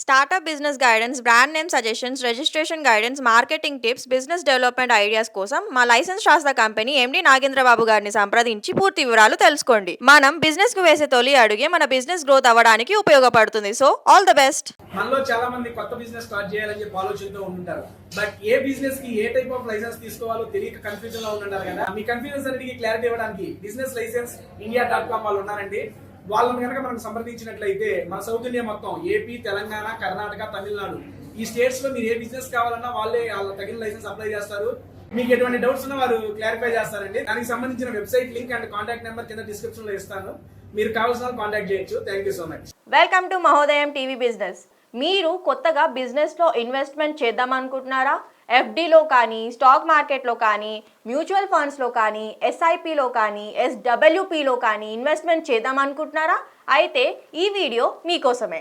Startup business guidance, brand name suggestions, registration guidance, marketing tips, business development ideas కోసం మా licence శాస్త్ర company MD Nagendra Babu గారిని సంప్రదించి పూర్తి వివరాలు తెలుసుకోండి. మనం బిజినెస్ కు వేసే తొలి అడుగే మన బిజినెస్ గ్రోత్ అవ్వడానికి ఉపయోగపడుతుంది. So all the best. మనలో చాలా మంది కొత్త బిజినెస్ స్టార్ట్ చేయాలని చెప్పి ఆలోచనతో ఉంటుంటారు. బట్ ఏ బిజినెస్ కి ఏ టైప్ ఆఫ్ లైసెన్స్ తీసుకోవాలో తెలియక కన్ఫ్యూజన్ లో ఉంటుంటారు కదా. మీ కన్ఫ్యూజన్స్ అన్నిటికీ క్లారిటీ ఇవ్వడానికి బిజినెస్ లైసెన్స్ ఇండియా.com వాళ్ళు ఉన్నారండి. వాళ్ళని కనుక మనం సంప్రదించినట్లయితే మన సౌత్ ఇండియా మొత్తం ఏపీ, తెలంగాణ, కర్ణాటక, తమిళనాడు ఈ స్టేట్స్ లో మీరు ఏ బిజినెస్ కావాలన్నా వాళ్ళే వాళ్ళ తగిన లైసెన్స్ అప్లై చేస్తారు. మీకు ఎటువంటి డౌట్స్ ఉన్నా వారు క్లారిఫై చేస్తారండి. దానికి సంబంధించిన website link and contact number కింద డిస్క్రిప్షన్ లో ఇస్తాను. మీరు కావాల్సిన కాంటాక్ట్ చేయొచ్చు. Thank you so much. Welcome to Mahodayam TV business. మీరు కొత్తగా బిజినెస్లో ఇన్వెస్ట్మెంట్ చేద్దాం అనుకుంటున్నారా? ఎఫ్డీలో కానీ, స్టాక్ మార్కెట్లో కానీ, మ్యూచువల్ ఫండ్స్లో కానీ, ఎస్ఐపిలో కానీ, ఎస్డబ్ల్యూపీలో కానీ ఇన్వెస్ట్మెంట్ చేద్దాం అనుకుంటున్నారా? అయితే ఈ వీడియో మీకోసమే.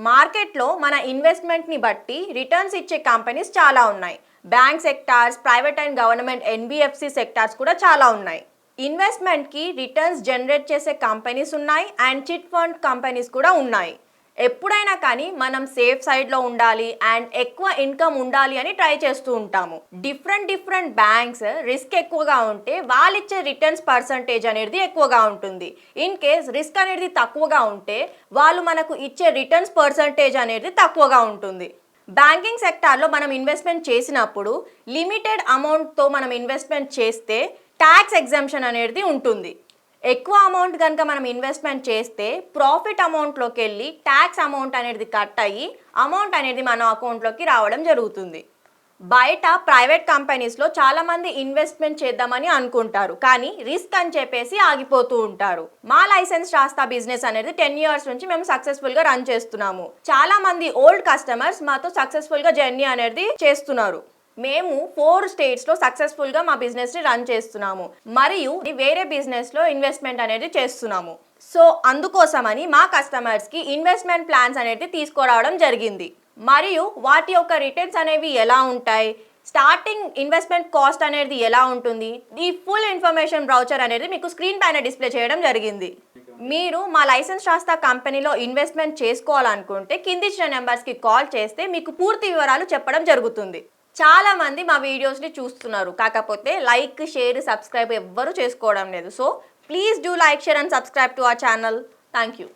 మార్కెట్లో మన ఇన్వెస్ట్మెంట్ని బట్టి రిటర్న్స్ ఇచ్చే కంపెనీస్ చాలా ఉన్నాయి. Bank sectors, private and government NBFC sectors కూడా చాలా ఉన్నాయి. ఇన్వెస్ట్మెంట్కి రిటర్న్స్ జనరేట్ చేసే కంపెనీస్ ఉన్నాయి అండ్ చిట్ ఫండ్ కంపెనీస్ కూడా ఉన్నాయి. ఎప్పుడైనా కానీ మనం సేఫ్ సైడ్లో ఉండాలి అండ్ ఎక్కువ ఇన్కమ్ ఉండాలి అని ట్రై చేస్తూ ఉంటాము. డిఫరెంట్ బ్యాంక్స్ రిస్క్ ఎక్కువగా ఉంటే వాళ్ళు ఇచ్చే రిటర్న్స్ పర్సంటేజ్ అనేది ఎక్కువగా ఉంటుంది. ఇన్ కేస్ రిస్క్ అనేది తక్కువగా ఉంటే వాళ్ళు మనకు ఇచ్చే రిటర్న్స్ పర్సంటేజ్ అనేది తక్కువగా ఉంటుంది. బ్యాంకింగ్ సెక్టార్లో మనం ఇన్వెస్ట్మెంట్ చేసినప్పుడు లిమిటెడ్ అమౌంట్తో మనం ఇన్వెస్ట్మెంట్ చేస్తే ట్యాక్స్ ఎగ్జంప్షన్ అనేది ఉంటుంది. ఎక్కువ అమౌంట్ కనుక మనం ఇన్వెస్ట్మెంట్ చేస్తే ప్రాఫిట్ అమౌంట్లోకి వెళ్ళి ట్యాక్స్ అమౌంట్ అనేది కట్ అయ్యి అమౌంట్ అనేది మన అకౌంట్లోకి రావడం జరుగుతుంది. బయట ప్రైవేట్ కంపెనీస్లో చాలామంది ఇన్వెస్ట్మెంట్ చేద్దామని అనుకుంటారు, కానీ రిస్క్ అని చెప్పేసి ఆగిపోతూ ఉంటారు. మా లైసెన్స్ రాస్తా బిజినెస్ అనేది 10 years నుంచి మేము సక్సెస్ఫుల్గా రన్ చేస్తున్నాము. చాలామంది ఓల్డ్ కస్టమర్స్ మాతో సక్సెస్ఫుల్గా జర్నీ అనేది చేస్తున్నారు. మేము 4 స్టేట్స్లో సక్సెస్ఫుల్గా మా బిజినెస్ని రన్ చేస్తున్నాము మరియు వేరే బిజినెస్లో ఇన్వెస్ట్మెంట్ అనేది చేస్తున్నాము. సో అందుకోసమని మా కస్టమర్స్కి ఇన్వెస్ట్మెంట్ ప్లాన్స్ అనేది తీసుకురావడం జరిగింది. మరియు వాటి యొక్క రిటర్న్స్ అనేవి ఎలా ఉంటాయి, స్టార్టింగ్ ఇన్వెస్ట్మెంట్ కాస్ట్ అనేది ఎలా ఉంటుంది, ఈ ఫుల్ ఇన్ఫర్మేషన్ బ్రౌచర్ అనేది మీకు స్క్రీన్ పైన డిస్ప్లే చేయడం జరిగింది. మీరు మా లైసెన్స్ శాస్త్ర కంపెనీలో ఇన్వెస్ట్మెంట్ చేసుకోవాలనుకుంటే కింది ఇచ్చిన నెంబర్స్కి కాల్ చేస్తే మీకు పూర్తి వివరాలు చెప్పడం జరుగుతుంది. చాలా మంది మా వీడియోస్ని చూస్తున్నారు, కాకపోతే లైక్, షేర్, సబ్స్క్రైబ్ ఎవ్వరూ చేసుకోవడం లేదు. So please do like, share and subscribe to our channel. Thank you.